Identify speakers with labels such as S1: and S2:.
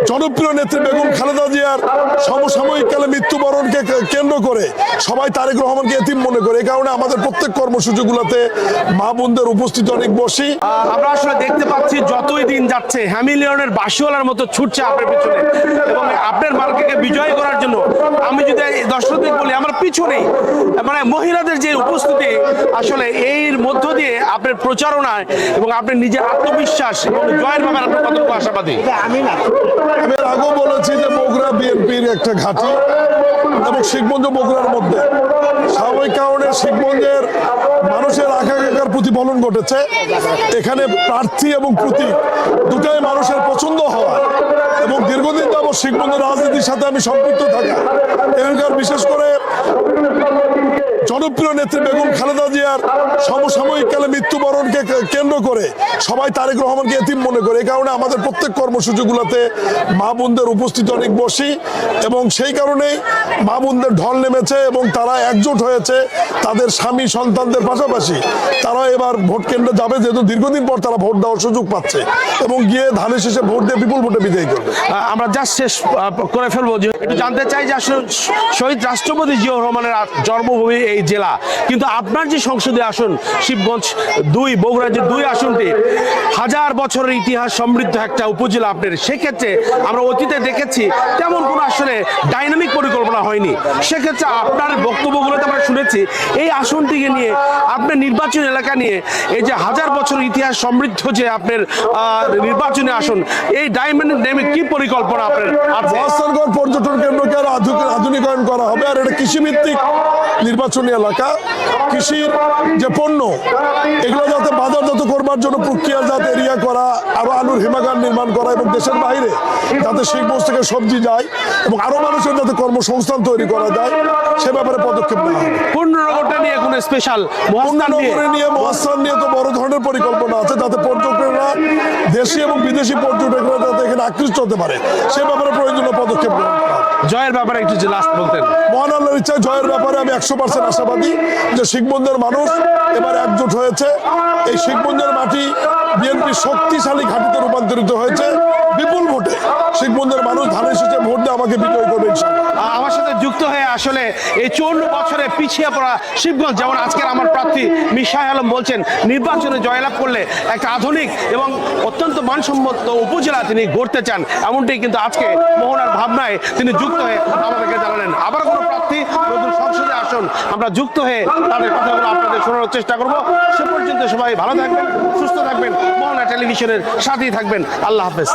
S1: জনপ্রিয় নেত্রী বেগম খালেদা জিয়ার সমসাময়িককালে মৃত্যুবরণকে কেন্দ্র করে সবাই তারেক রহমানকে এতিম মনে করে। এই কারণে আমাদের প্রত্যেক কর্মসূচিগুলোতে মা বোনদের উপস্থিতি অনেক বেশি।
S2: আমরা আসলে দেখতে পাচ্ছি যতই দিন যাচ্ছে হ্যামিলিয়নের বাসিওয়ালার মতো ছুটছে আপনার পিছনে, এবং আপনার মার্কেটকে বিজয় করার জন্য আমি যদি দর্শকদের বলি আমার পিছনেই মানে মহিলাদের যে উপস্থিতি, আসলে এর মধ্য দিয়ে আপনার প্রচারণায় এবং আপনার নিজের আত্মবিশ্বাস এবং জয়ের ব্যাপারে আপনার কতটুকু আশাবাদী?
S1: আমি এর আগেও বলেছি যে বগুড়া বিএনপির একটা ঘাঁটি এবং শিখগঞ্জ বগুড়ার মধ্যে স্বাভাবিক কারণে শিখগঞ্জের মানুষের আকাঙ্ক্ষার প্রতিফলন ঘটেছে। এখানে প্রার্থী এবং প্রতীক দুটাই মানুষের পছন্দ হওয়া এবং দীর্ঘদিন যাবত শিখগঞ্জের রাজনীতির সাথে আমি সম্পৃক্ত থাকা, এখানকার বিশেষ করে জনপ্রিয় নেত্রী বেগম খালেদা জিয়ার সমসাময়িককালে মৃত্যুবরণকে কেন্দ্র করে সবাই তারেক রহমানকে এতিম মনে করে। এই কারণে আমাদের প্রত্যেক কর্মসূচিগুলোতে মা বোনদের উপস্থিতি অনেক বেশি এবং সেই কারণেই মা বোনদের ঢল নেমেছে এবং তারা একজোট হয়েছে। তাদের স্বামী সন্তানদের পাশাপাশি তারা এবার ভোট কেন্দ্রে যাবে, যেহেতু দীর্ঘদিন পর তারা ভোট দেওয়ার সুযোগ পাচ্ছে এবং গিয়ে ধানের শেষে ভোট দিয়ে বিপুল ভোটে বিজয়ী করবে।
S2: আমরা জাস্ট শেষ করে ফেলবো যে একটু জানতে চাই যে আসলে শহীদ রাষ্ট্রপতি জিয়াউর রহমানের জন্মভূমি এই জেলা, কিন্তু আপনার যে সংসদীয় আসন শিবগঞ্জ 2 বগুড়ার যে 2 আসনটি হাজার বছরের ইতিহাস সমৃদ্ধ একটা উপজেলা আপনার, সেক্ষেত্রে আমরা অতীতে দেখেছি তেমন কোনো আসলে ডাইনামিক পরিকল্পনা হয়নি। সেক্ষেত্রে আপনার বক্তব্যগুলোতে আমরা শুনেছি এই আসনটিকে নিয়ে আপনার নির্বাচনী এলাকা নিয়ে এই যে হাজার বছর ইতিহাস সমৃদ্ধ যে আপনার নির্বাচনী আসন, এই ডাইনামিক কি পরিকল্পনা আপনার আছে?
S1: মহাস্থানগড় পর্যটন কেন্দ্রকে আরো আধুনিকায়ন করা হবে। আর এটা কৃষিভিত্তিক নির্বাচনী এলাকা, কৃষির যে পণ্য এগুলো যাতে বাজারজাত করবার জন্য প্রক্রিয়াজাত এরিয়া করা, আরো আলুর হিমাগার নির্মাণ করা এবং দেশের বাইরে যাতে শিখগঞ্জ থেকে সবজি যায় এবং আরো মানুষের যাতে কর্মসংস্থান তৈরি করা যায় সে ব্যাপারে পদক্ষেপ নেওয়া হবে।
S2: পূর্ণনগরটা নিয়ে কোনো স্পেশাল
S1: মহাস্থান নিয়ে তো বড় ধরনের পরিকল্পনা আছে যাতে পর্যটকরা দেশি এবং বিদেশি পর্যটকরা যাতে এখানে আকৃষ্ট হতে পারে সে ব্যাপারে প্রয়োজনীয় পদক্ষেপ গ্রহণ করা।
S2: জয়ের ব্যাপারে একটু যে লাস্ট বলতেন।
S1: মহান আল্লাহর ইচ্ছা জয়ের ব্যাপারে আমি 100% আশাবাদী যে শিখগঞ্জের মানুষ এবার একজোট হয়েছে। এই শিখগঞ্জের মাটি বিএনপি শক্তিশালী ঘাঁটিতে রূপান্তরিত হয়েছে। বিপুল ভোটে শিখগঞ্জের মানুষ ধানের শেষে ভোট দিয়ে আমাকে বিজয় করবে ইনশাআল্লাহ।
S2: আমার সাথে যুক্ত হয়ে আসলে এই 54 বছরে পিছিয়ে পড়া শিবগঞ্জ, যেমন আজকের আমার প্রার্থী মিশাহ আলম বলছেন নির্বাচনে জয়লাভ করলে একটা আধুনিক এবং অত্যন্ত মানসম্মত উপজেলা তিনি গড়তে চান, এমনটাই কিন্তু আজকে মোহনার ভাবনায় তিনি যুক্ত হয়ে আমাদেরকে জানালেন। আবার কোনো প্রার্থী নতুন সংসদে আসুন, আমরা যুক্ত হয়ে তাদের কথাগুলো আপনাদের শোনার চেষ্টা করব। সে পর্যন্ত সবাই ভালো থাকবেন, সুস্থ থাকবেন, মোহনা টেলিভিশনের সাথেই থাকবেন। আল্লাহ হাফেজ।